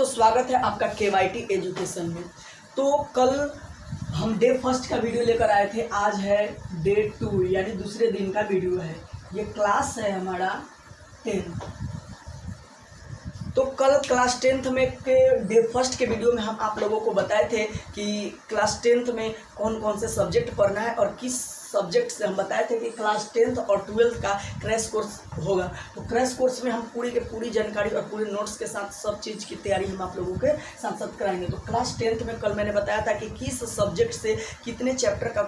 दोस्तों, स्वागत है आपका KYT एजुकेशन में। तो कल हम डे फर्स्ट का वीडियो लेकर आए थे। आज है डे 2 यानी दूसरे दिन का वीडियो है। ये क्लास है हमारा 10th। तो कल क्लास 10th में के डे फर्स्ट के वीडियो में हम आप लोगों को बताए थे कि क्लास 10th में कौन कौन से सब्जेक्ट पढ़ना है और किस सब्जेक्ट से हम बताए थे कि क्लास 10th और 12th का क्रैश कोर्स होगा। तो क्रैश कोर्स में हम पूरी की पूरी जानकारी और पूरे नोट्स के साथ सब चीज़ की तैयारी हम आप लोगों के साथ साथ कराएंगे। तो क्लास 10th में कल मैंने बताया था कि किस सब्जेक्ट से कितने चैप्टर का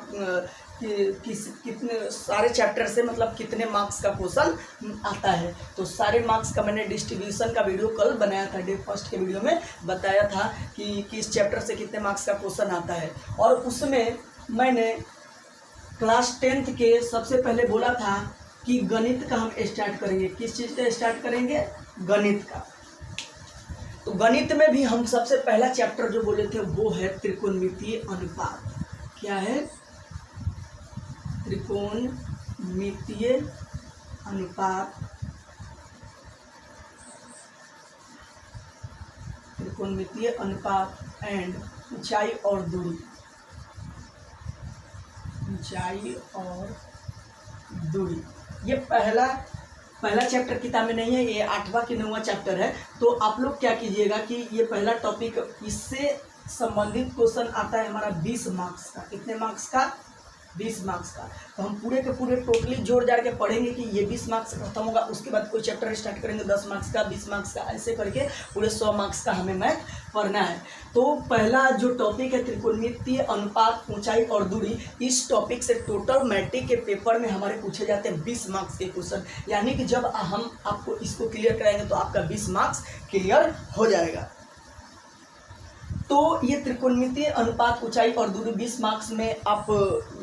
कितने सारे चैप्टर से मतलब कितने मार्क्स का क्वेश्चन आता है। तो सारे मार्क्स का मैंने डिस्ट्रीब्यूशन का वीडियो कल बनाया था। डे फर्स्ट के वीडियो में बताया था कि किस चैप्टर से कितने मार्क्स का क्वेश्चन आता है। और उसमें मैंने क्लास 10th के सबसे पहले बोला था कि गणित का हम स्टार्ट करेंगे। किस चीज़ का स्टार्ट करेंगे? गणित का। तो गणित में भी हम सबसे पहला चैप्टर जो बोले थे वो है त्रिकोणमितीय अनुपात। क्या है? त्रिकोणमितीय अनुपात। त्रिकोणमितीय अनुपात एंड ऊंचाई और दूरी। ऊंचाई और दूरी, ये पहला चैप्टर किताब में नहीं है। ये 8वां कि 9वां चैप्टर है। तो आप लोग क्या कीजिएगा कि ये पहला टॉपिक, इससे संबंधित क्वेश्चन आता है हमारा 20 मार्क्स का। कितने मार्क्स का? 20 मार्क्स का। तो हम पूरे के पूरे टोटली जोड़ जाड़ के पढ़ेंगे कि ये 20 मार्क्स से खत्म होगा। उसके बाद कोई चैप्टर स्टार्ट करेंगे 10 मार्क्स का, 20 मार्क्स का, ऐसे करके पूरे 100 मार्क्स का हमें मैथ पढ़ना है। तो पहला जो टॉपिक है त्रिकोणमितीय अनुपात, ऊंचाई और दूरी, इस टॉपिक से टोटल मैट्रिक के पेपर में हमारे पूछे जाते हैं 20 मार्क्स के क्वेश्चन। यानी कि जब हम आपको इसको क्लियर कराएंगे तो आपका 20 मार्क्स क्लियर हो जाएगा। तो ये त्रिकोणमितीय अनुपात, ऊंचाई और दूरी 20 मार्क्स में आप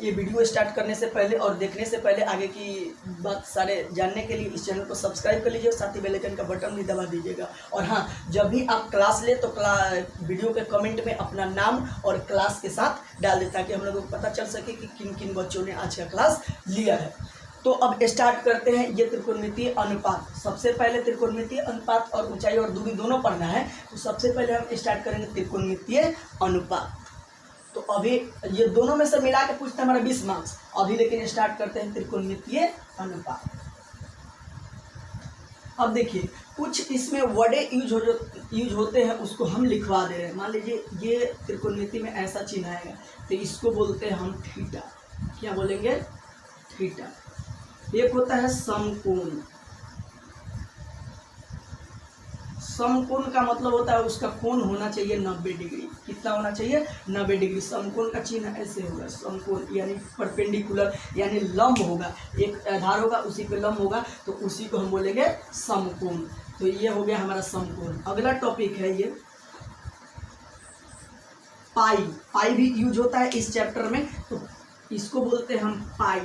ये वीडियो स्टार्ट करने से पहले और देखने से पहले आगे की बात सारे जानने के लिए इस चैनल को सब्सक्राइब कर लीजिए और साथ ही बेल आइकन का बटन भी दबा दीजिएगा। और हाँ, जब भी आप क्लास ले तो वीडियो के कमेंट में अपना नाम और क्लास के साथ डाल दें ताकि हम लोगों को पता चल सके कि किन किन बच्चों ने आज का क्लास लिया है। तो अब स्टार्ट करते हैं ये त्रिकोणमितीय अनुपात। सबसे पहले त्रिकोणमितीय अनुपात और ऊंचाई और दूरी दोनों पढ़ना है। तो सबसे पहले हम स्टार्ट करेंगे त्रिकोणमितीय अनुपात। तो अभी ये दोनों में से मिला के पूछता है हमारा 20 मार्क्स। अभी लेकिन स्टार्ट करते हैं त्रिकोणमितीय अनुपात। अब देखिए, कुछ इसमें वर्डे यूज होते हैं, उसको हम लिखवा दे रहे हैं। मान लीजिए ये त्रिकोणमिति में ऐसा चिन्ह आएगा तो इसको बोलते हैं हम थीटा। क्या बोलेंगे? थीटा। एक होता है समकोण। समकोण का मतलब होता है उसका कोण होना चाहिए 90 डिग्री। कितना होना चाहिए? 90 डिग्री। समकोण का चिन्ह ऐसे होगा, समकोण यानी परपेंडिकुलर यानी लंब होगा। एक आधार होगा उसी पे लंब होगा, तो उसी को हम बोलेंगे समकोण। तो ये हो गया हमारा समकोण। अगला टॉपिक है ये पाई। पाई भी यूज होता है इस चैप्टर में, तो इसको बोलते हैं हम पाई।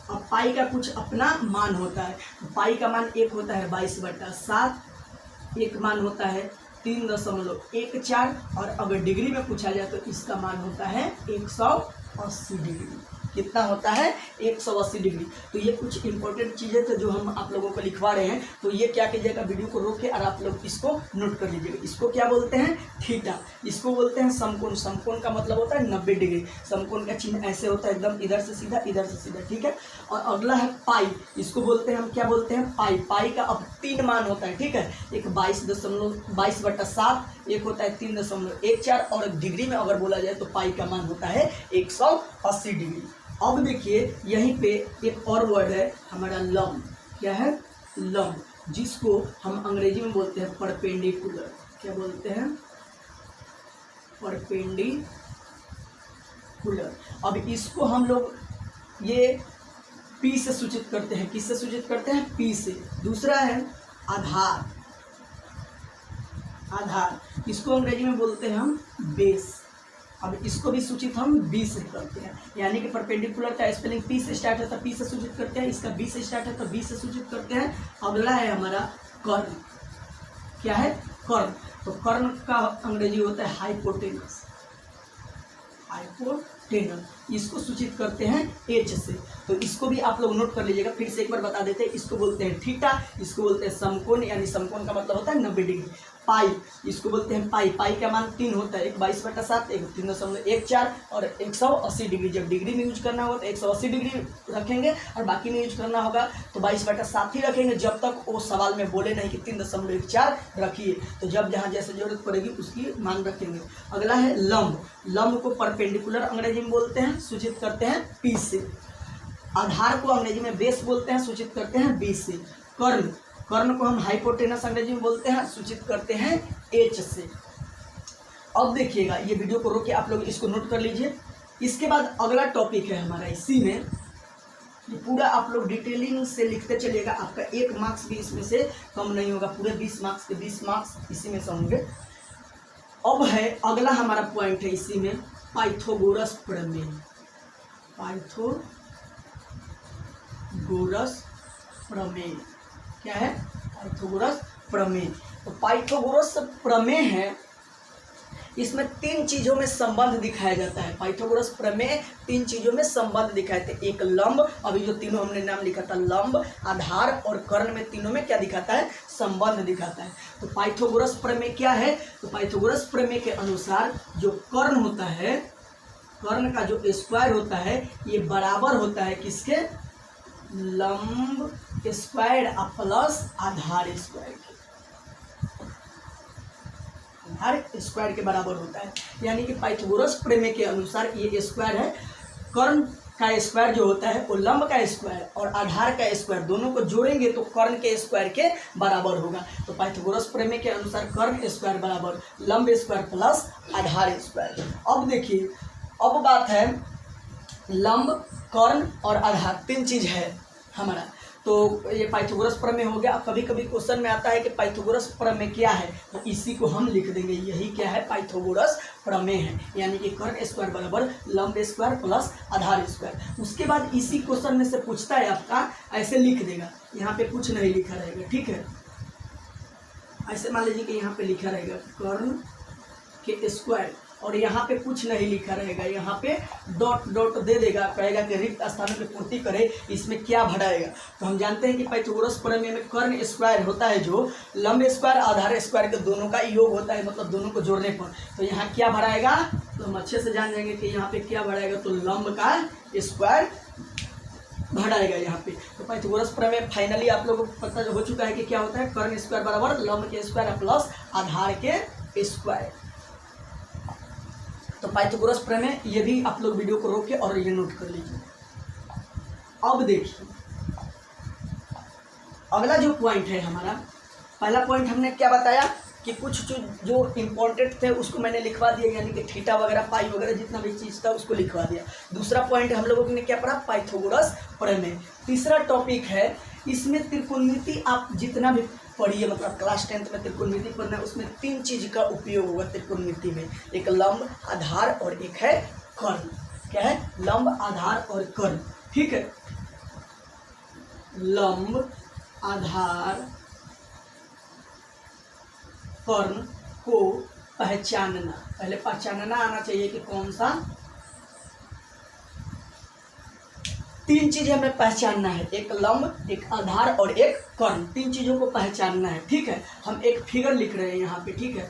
अब पाई का कुछ अपना मान होता है। पाई का मान एक होता है 22/7, एक मान होता है 3.14 और अगर डिग्री में पूछा जाए तो इसका मान होता है 180 डिग्री। कितना होता है? 180 डिग्री। तो ये कुछ इंपॉर्टेंट चीज़ें थे जो हम आप लोगों को लिखवा रहे हैं। तो ये क्या कीजिएगा, वीडियो को रोक के और आप लोग इसको नोट कर लीजिएगा। इसको क्या बोलते हैं? थीटा। इसको बोलते हैं समकोण। समकोण का मतलब होता है 90 डिग्री। समकोण का चिन्ह ऐसे होता है, एकदम इधर से सीधा इधर से सीधा। ठीक है। और अगला है पाई। इसको बोलते हैं हम क्या बोलते हैं? पाई। पाई का अब 3 मान होता है। ठीक है। एक 22/7, एक होता है 3.14 और डिग्री में अगर बोला जाए तो पाई का मान होता है 180 डिग्री। अब देखिए यहीं पे एक और वर्ड है हमारा लंब। क्या है? लंब, जिसको हम अंग्रेजी में बोलते हैं परपेंडिकुलर। क्या बोलते हैं? परपेंडिकुलर। अब इसको हम लोग ये पी से सूचित करते हैं। किससे सूचित करते हैं? पी से। दूसरा है आधार। आधार, इसको अंग्रेजी में बोलते हैं हम बेस। अब इसको भी सूचित हम बी से करते हैं। यानी कि परपेंडिकुलर का स्पेलिंग पी से स्टार्ट है तो पी से सूचित करते हैं, इसका बी से स्टार्ट है तो बी से सूचित करते हैं। अगला है हमारा कर्ण। क्या है? कर्ण। तो कर्ण का अंग्रेजी होता है हाइपोटेनस। हाइपोटेनस, इसको सूचित करते हैं एच से। तो इसको भी आप लोग नोट कर लीजिएगा। फिर से एक बार बता देते हैं, इसको बोलते हैं थीटा, इसको बोलते हैं समकोण, यानी समकोण का मतलब होता है 90 डिग्री। पाई, इसको बोलते हैं पाई। पाई का मान 3 होता है, एक 22/7, एक 3.14 और 180 डिग्री। जब डिग्री में यूज करना होगा तो 180 डिग्री रखेंगे और बाकी में यूज करना होगा तो 22/7 ही रखेंगे, जब तक वो सवाल में बोले नहीं कि 3.14 रखिए। तो जब जहाँ जैसे जरूरत पड़ेगी उसकी मान रखेंगे। अगला है लंब। लंब को परपेंडिकुलर अंग्रेजी में बोलते हैं, सूचित करते हैं P से। आधार को अंग्रेजी में बेस बोलते हैं, सूचित करते हैं B से। कर्ण, कर्ण को हम हाइपोटेनस अंग्रेजी में बोलते हैं, सूचित करते हैं H से। अब देखिएगा, ये वीडियो को रोक के आप लोग इसको नोट कर लीजिए। इसके बाद अगला टॉपिक है हमारा, इसी में ये पूरा आप लोग डिटेलिंग से लिखते चलिएगा, आपका 1 मार्क्स भी इसमें से कम नहीं होगा, पूरे 20 मार्क्स के 20 मार्क्स इसी में से होंगे। अब है अगला हमारा पॉइंट है इसी में, पाइथागोरस प्रमेय। पाइथागोरस प्रमेय क्या है? पाइथागोरस प्रमेय। तो पाइथागोरस प्रमेय है, इसमें 3 चीजों में संबंध दिखाया जाता है। पाइथागोरस प्रमेय 3 चीजों में संबंध दिखाए थे। एक लंब, अभी जो तीनों हमने नाम लिखा था, लंब, आधार और कर्ण में तीनों में क्या दिखाता है? संबंध दिखाता है। तो पाइथागोरस प्रमेय क्या है? तो पाइथागोरस प्रमेय के अनुसार जो कर्ण होता है, कर्ण का जो स्क्वायर होता है, ये बराबर होता है किसके? लंब स्क्वायर प्लस आधार स्क्वायर के। आधार स्क्वायर के बराबर होता है। यानी कि पाइथागोरस प्रमेय के अनुसार ये स्क्वायर है, कर्ण का स्क्वायर जो होता है वो लंब का स्क्वायर और आधार का स्क्वायर दोनों को जोड़ेंगे तो कर्ण के स्क्वायर के बराबर होगा। तो पाइथागोरस प्रमेय के अनुसार कर्ण स्क्वायर बराबर लंब स्क्वायर प्लस आधार स्क्वायर। अब देखिए, अब बात है लंब, कर्ण और आधार, 3 चीज है हमारा। तो ये पाइथागोरस प्रमेय हो गया। कभी कभी क्वेश्चन में आता है कि पाइथागोरस प्रमेय क्या है, तो इसी को हम लिख देंगे, यही क्या है? पाइथागोरस प्रमेय है। यानी कि कर्ण स्क्वायर बराबर लंब स्क्वायर प्लस आधार स्क्वायर। उसके बाद इसी क्वेश्चन में से पूछता है आपका, ऐसे लिख देगा, यहाँ पे कुछ नहीं लिखा रहेगा, ठीक है? ऐसे मान लीजिए कि यहाँ पे लिखा रहेगा कर्ण के स्क्वायर और यहाँ पे कुछ नहीं लिखा रहेगा, यहाँ पे डॉट डॉट दे देगा, कहेगा कि रिक्त स्थानों की पूर्ति करे, इसमें क्या भराएगा? तो हम जानते हैं कि पाइथागोरस प्रमेय में कर्ण स्क्वायर होता है जो लंब स्क्वायर आधार स्क्वायर के दोनों का योग होता है, मतलब दोनों को जोड़ने पर। तो यहाँ क्या भराएगा? तो हम अच्छे से जान जाएंगे कि यहाँ पे क्या भराएगा, तो लंब का स्क्वायर भराएगा यहाँ पे। तो पाइथागोरस प्रमेय फाइनली आप लोगों को पता हो चुका है कि क्या होता है? कर्ण स्क्वायर बराबर लंब के स्क्वायर प्लस आधार के स्क्वायर। तो पाइथागोरस प्रमेय ये भी आप लोग वीडियो को रोक के और ये नोट कर लीजिए। अब देखिए अगला जो पॉइंट है हमारा, पहला पॉइंट हमने क्या बताया कि कुछ जो इम्पोर्टेंट थे उसको मैंने लिखवा दिया, यानी कि थीटा वगैरह पाई वगैरह जितना भी चीज़ था उसको लिखवा दिया। दूसरा पॉइंट हम लोगों ने क्या पढ़ा? पाइथागोरस प्रमेय। तीसरा टॉपिक है, इसमें त्रिकोणमिति आप जितना भी पढ़िए, मतलब क्लास 10th में त्रिकोणमिति पढ़ना है, उसमें 3 चीज का उपयोग होगा त्रिकोणमिति में। एक लंब, आधार और एक है कर्ण। क्या है? लंब, आधार और कर्ण, ठीक है? लंब, आधार, कर्ण को पहचानना, पहले पहचानना आना चाहिए कि कौन सा 3 चीजें हमें पहचानना है, एक लंब, एक आधार और एक कर्ण। 3 चीजों को पहचानना है, ठीक है? हम एक फिगर लिख रहे हैं यहाँ पे, ठीक है?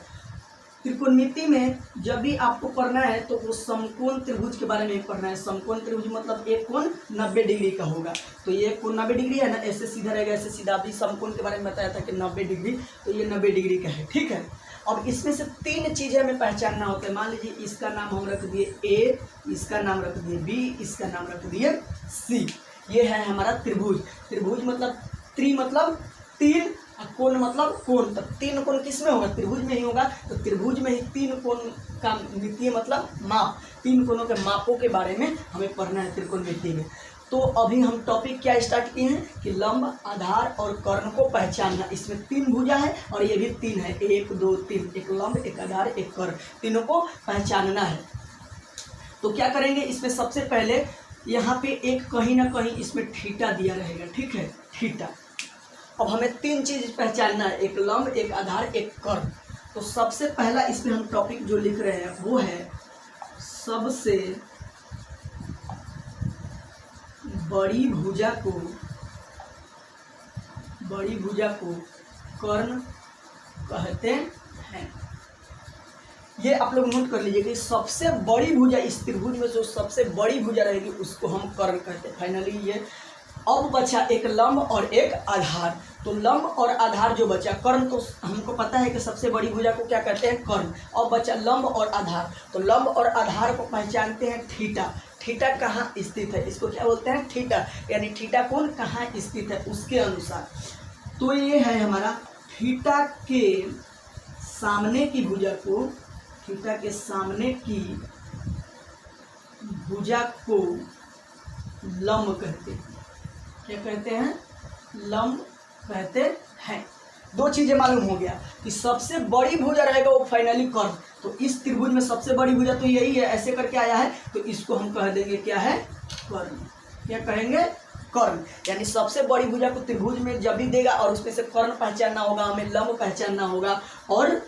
त्रिकोणमिति में जब भी आपको पढ़ना है तो वो समकोण त्रिभुज के बारे में पढ़ना है। समकोण त्रिभुज मतलब एक कोण 90 डिग्री का होगा। तो ये कोण 90 डिग्री है ना, ऐसे सीधा रहेगा, ऐसे सीधा। अभी समकोण के बारे में बताया था कि 90 डिग्री, तो ये 90 डिग्री का है, ठीक है? अब इसमें से 3 चीजें हमें पहचानना होता है। मान लीजिए इसका नाम हम रख दिए ए, इसका नाम रख दिए बी, इसका नाम रख दिए सी। ये है हमारा त्रिभुज। त्रिभुज मतलब त्रि मतलब 3, कोण मतलब कोण। तब 3 कोण किस में होगा? त्रिभुज में ही होगा। तो त्रिभुज में ही 3 कोण का मितीय मतलब माप, 3 कोणों के मापों के बारे में हमें पढ़ना है त्रिकोणमिति में। तो अभी हम टॉपिक क्या स्टार्ट किए हैं कि लंब, आधार और कर्ण को पहचानना। इसमें 3 भुजा है और ये भी 3 है, 1 2 3, एक लंब, एक आधार, एक कर्ण, तीनों को पहचानना है। तो क्या करेंगे? इसमें सबसे पहले यहाँ पे एक कहीं ना कहीं इसमें थीटा दिया रहेगा, ठीक है? थीटा। अब हमें 3 चीज पहचानना है, एक लंब, एक आधार, एक कर्ण। तो सबसे पहला इसमें हम टॉपिक जो लिख रहे हैं वो है सबसे बड़ी भुजा को कर्ण कहते ये आप लोग नोट कर लीजिए कि सबसे बड़ी भुजा इस त्रिभुज में जो सबसे बड़ी भुजा रहेगी उसको हम कर्ण कहते हैं। फाइनली ये अब बचा एक लंब और एक आधार। तो लंब और आधार जो बचा, कर्ण तो हमको पता है कि सबसे बड़ी भुजा को क्या कहते हैं, कर्ण। अब बचा लंब और आधार। तो लंब और आधार को पहचानते हैं थीटा। थीटा कहाँ स्थित है, इसको क्या बोलते हैं, थीटा। यानी थीटा कोण कहाँ स्थित है उसके अनुसार। तो ये है हमारा थीटा के सामने की भुजा को, थीटा के सामने की भुजा को लंब कहते हैं। क्या कहते हैं, लंब कहते हैं। दो चीजें मालूम हो गया कि सबसे बड़ी भुजा रहेगा वो फाइनली कर्ण। तो इस त्रिभुज में सबसे बड़ी भुजा तो यही है, ऐसे करके आया है, तो इसको हम कह देंगे क्या है, कर्ण। क्या कहेंगे, कर्ण। यानी सबसे बड़ी भुजा को त्रिभुज में जब भी देगा और उसमें से कर्ण पहचानना होगा हमें, लंब पहचानना होगा और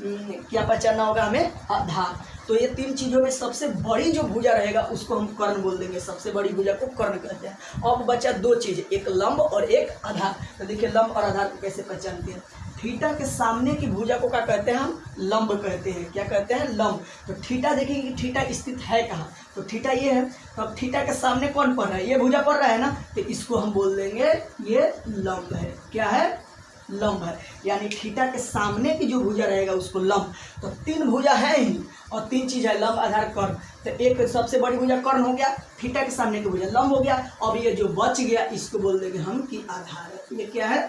क्या पहचानना होगा हमें, आधार। तो ये तीन चीजों में सबसे बड़ी जो भुजा रहेगा उसको हम कर्ण बोल देंगे, सबसे बड़ी भुजा को कर्ण कहते हैं। अब बचा दो चीज, एक लंब और एक आधार। तो देखिए लंब और आधार को कैसे पहचानते हैं। थीटा के सामने की भुजा को क्या कहते हैं, हम लंब कहते हैं। क्या कहते हैं, लंब। तो थीटा देखेंगे कि थीटा स्थित है कहाँ, तो थीटा ये है। तो अब थीटा के सामने कौन पड़ रहा है, ये भुजा पड़ रहा है ना, तो इसको हम बोल देंगे ये लंब है। क्या है, लंब है। यानी थीटा के सामने की जो भुजा रहेगा उसको लंब। तो तीन भुजा है ही और तीन चीज है, लंब आधार कर्ण। तो एक सबसे बड़ी भुजा कर्ण हो गया, थीटा के सामने की भुजा लंब हो गया। अब ये जो बच गया इसको बोल देंगे हम कि आधार है। ये क्या है,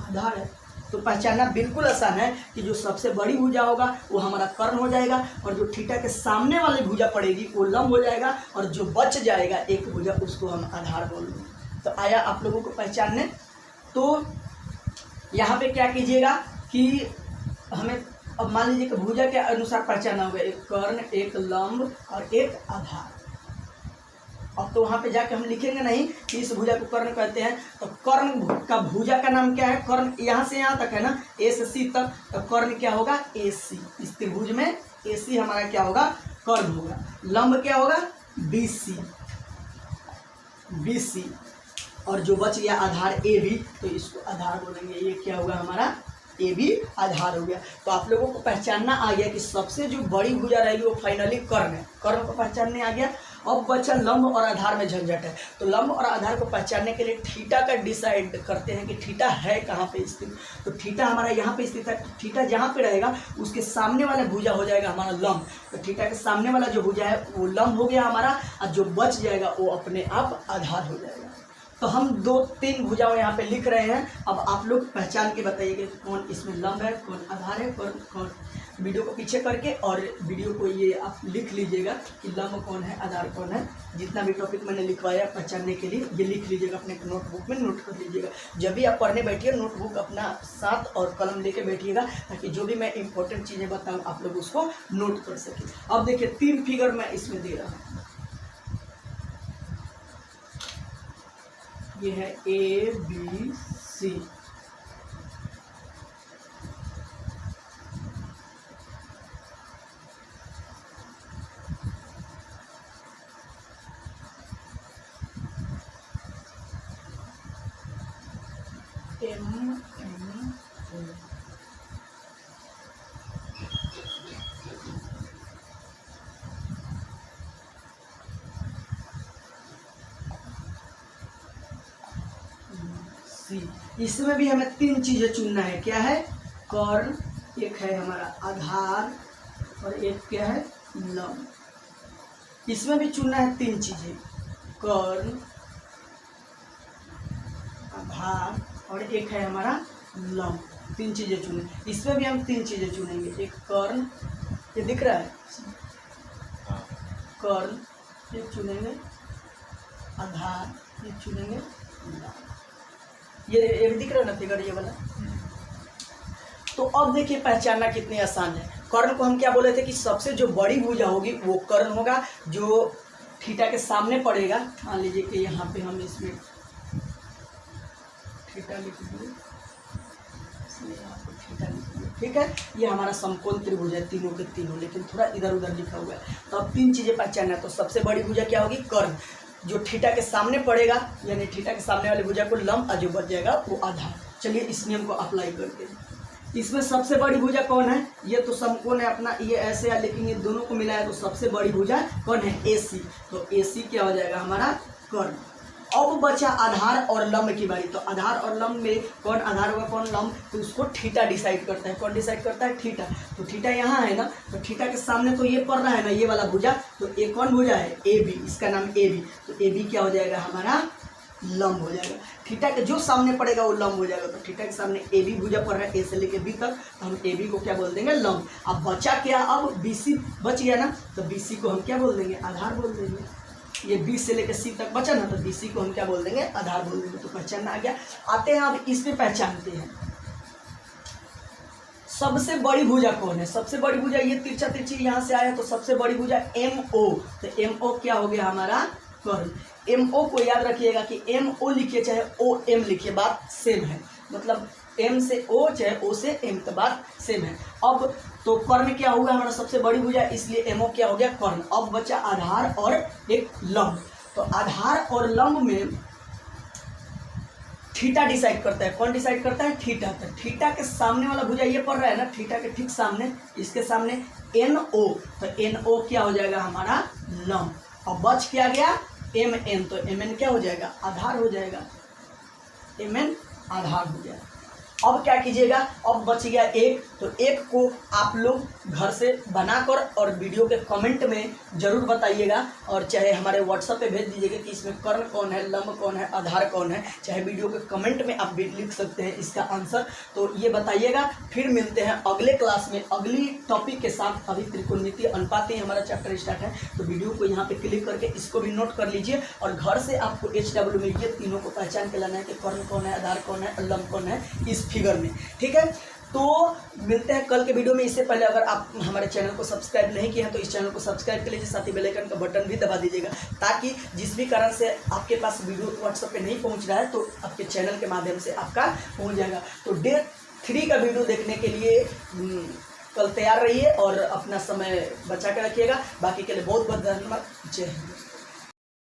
आधार है। तो पहचानना बिल्कुल आसान है कि जो सबसे बड़ी भुजा होगा वो हमारा कर्ण हो जाएगा और जो थीटा के सामने वाली भुजा पड़ेगी वो लंब हो जाएगा और जो बच जाएगा एक भुजा उसको हम आधार बोल देंगे। तो आया आप लोगों को पहचानने। तो यहाँ पे क्या कीजिएगा कि हमें अब मान लीजिए कि भुजा के अनुसार पहचाना होगा, एक कर्ण, एक लंब और एक आधार। अब तो वहाँ पे जाके हम लिखेंगे नहीं कि इस भुजा को कर्ण कहते हैं। तो कर्ण का भुजा का नाम क्या है, कर्ण यहाँ से यहाँ तक है ना, ए से सी तक। तो कर्ण क्या होगा, ए सी। इस त्रिभुज में ए सी हमारा क्या होगा, कर्ण होगा। लंब क्या होगा, बी सी, बी सी। और जो बच गया आधार ए बी, तो इसको आधार बोलेंगे। ये क्या होगा हमारा, ए भी आधार हो गया। तो आप लोगों को पहचानना आ गया कि सबसे जो बड़ी भुजा रहेगी वो फाइनली कर्ण है। कर्ण को पहचानने आ गया। अब बचा लंब और आधार में झंझट है। तो लंब और आधार को पहचानने के लिए थीटा का डिसाइड करते हैं कि थीटा है कहाँ पे स्थित। तो थीटा हमारा यहाँ पे स्थित है। तो थीटा जहाँ पे रहेगा उसके सामने वाला भुजा हो जाएगा हमारा लंब। तो थीटा के सामने वाला जो भुजा है वो लंब हो गया हमारा, और जो बच जाएगा वो अपने आप आधार हो जाएगा। तो हम दो तीन भुजाओं यहाँ पे लिख रहे हैं। अब आप लोग पहचान के बताइए कौन इसमें लंब है, कौन आधार है, कौन। वीडियो को पीछे करके और वीडियो को ये आप लिख लीजिएगा कि लंब कौन है, आधार कौन है। जितना भी टॉपिक मैंने लिखवाया पहचानने के लिए ये लिख लीजिएगा, अपने नोटबुक में नोट कर लीजिएगा। जब भी आप पढ़ने बैठिए नोटबुक अपना साथ और कलम लेके बैठिएगा, ताकि जो भी मैं इंपॉर्टेंट चीज़ें बताऊँ आप लोग उसको नोट कर सकें। अब देखिए तीन फिगर मैं इसमें दे रहा हूँ। ये है A B C. M N O. इसमें भी हमें तीन चीजें चुनना है। क्या है, कर्ण, एक है हमारा आधार और एक क्या है, लंब। इसमें भी चुनना है तीन चीजें, कर्ण, आधार और एक है हमारा लंब। तीन चीजें चुने। इसमें भी हम तीन चीजें चुनेंगे, एक कर्ण, ये दिख रहा है, कर्ण ये चुनेंगे, आधार ये चुनेंगे, लंब। ये दिख रहा है ना फिगर, ये वाला। तो अब देखिए पहचानना कितने आसान है। कर्ण को हम क्या बोले थे कि सबसे जो बड़ी भुजा होगी वो कर्ण होगा, जो थीटा के सामने पड़ेगा। मान लीजिए कि यहाँ पे हम इसमें थीटा लिख दिए, यहाँ पे थीटा लिख दिए, ठीक है। ये हमारा समकोण त्रिभुज है, तीनों के तीनों, लेकिन थोड़ा इधर उधर लिखा हुआ है। तो अब तीन चीजें पहचानना है। तो सबसे बड़ी भुजा क्या होगी, कर्ण, जो थीटा के सामने पड़ेगा, यानी थीटा के सामने वाली भुजा को लंब, और जो बच जाएगा वो आधार। चलिए इस नियम को अप्लाई करते हैं। इसमें सबसे बड़ी भुजा कौन है? ये तो समकोण है अपना, ये ऐसे है, लेकिन ये दोनों को मिलाया तो सबसे बड़ी भुजा कौन है? AC। तो AC क्या हो जाएगा हमारा? कर्ण। अब बचा आधार और लंब की बारी। तो आधार और लंब में कौन आधार होगा कौन लंब? तो उसको थीटा डिसाइड करता है। कौन डिसाइड करता है? थीटा। तो थीटा यहाँ है ना, तो थीटा के सामने तो ये पड़ रहा है ना, ये वाला भुजा, तो ये कौन भुजा है? AB। इसका नाम AB। तो AB क्या हो जाएगा हमारा? लंब हो जाएगा। थीटा के जो सामने पड़ेगा वो लंब हो जाएगा। तो थीटा के सामने AB भुजा पड़ रहा है, A से लेके B तक, तो हम AB को क्या बोल देंगे? लंब। अब बचा क्या? अब BC बच गया ना, तो BC को हम क्या बोल देंगे? आधार बोल देंगे। ये B से लेकर C तक बचा ना, तो BC को हम क्या बोल देंगे? आधार बोल देंगे। तो पहचानना आ गया। आते हैं अब इस पे पहचानते हैं सबसे बड़ी भुजा कौन है। सबसे बड़ी भुजा ये तिरछा तिरछी यहाँ से आया, तो सबसे बड़ी भुजा MO। तो MO क्या हो गया हमारा? कर्ण। MO को याद रखिएगा कि MO लिखिए चाहे OM लिखिए, बात सेम है। मतलब M से O चाहे O से M, तो बात सेम है। अब तो कर्ण क्या होगा हमारा? सबसे बड़ी भुजा, इसलिए MO क्या हो गया? कर्ण। अब बचा आधार और एक लंब। तो आधार और लंब में थीटा डिसाइड करता है। कौन डिसाइड करता है? थीटा। तो थीटा के सामने वाला भुजा ये पड़ रहा है ना, थीटा के ठीक सामने, इसके सामने NO। तो NO क्या हो जाएगा हमारा? लंब। अब बच क्या गया? MN। तो MN क्या हो जाएगा? आधार हो जाएगा। MN आधार हो गया। अब क्या कीजिएगा? अब बच गया एक, तो एक को आप लोग घर से बनाकर और वीडियो के कमेंट में जरूर बताइएगा, और चाहे हमारे व्हाट्सएप पे भेज दीजिएगा कि इसमें कर्ण कौन है, लंब कौन है, आधार कौन है। चाहे वीडियो के कमेंट में आप भी लिख सकते हैं इसका आंसर, तो ये बताइएगा। फिर मिलते हैं अगले क्लास में अगली टॉपिक के साथ। अभी त्रिकोणमिति अनुपात ही हमारा चैप्टर स्टार्ट है, तो वीडियो को यहाँ पे क्लिक करके इसको भी नोट कर लीजिए, और घर से आपको HW में ये तीनों को पहचान के लाना है कि कर्ण कौन है, आधार कौन है और लंब कौन है इस फिगर में। ठीक है, तो मिलते हैं कल के वीडियो में। इससे पहले अगर आप हमारे चैनल को सब्सक्राइब नहीं किए हैं तो इस चैनल को सब्सक्राइब कर लीजिए, साथ ही बेल आइकन का बटन भी दबा दीजिएगा, ताकि जिस भी कारण से आपके पास वीडियो व्हाट्सएप पे नहीं पहुंच रहा है तो आपके चैनल के माध्यम से आपका पहुंच जाएगा। तो डे 3 का वीडियो देखने के लिए कल तैयार रहिए और अपना समय बचा के रखिएगा। बाकी के लिए बहुत बहुत धन्यवाद। जय हिंद।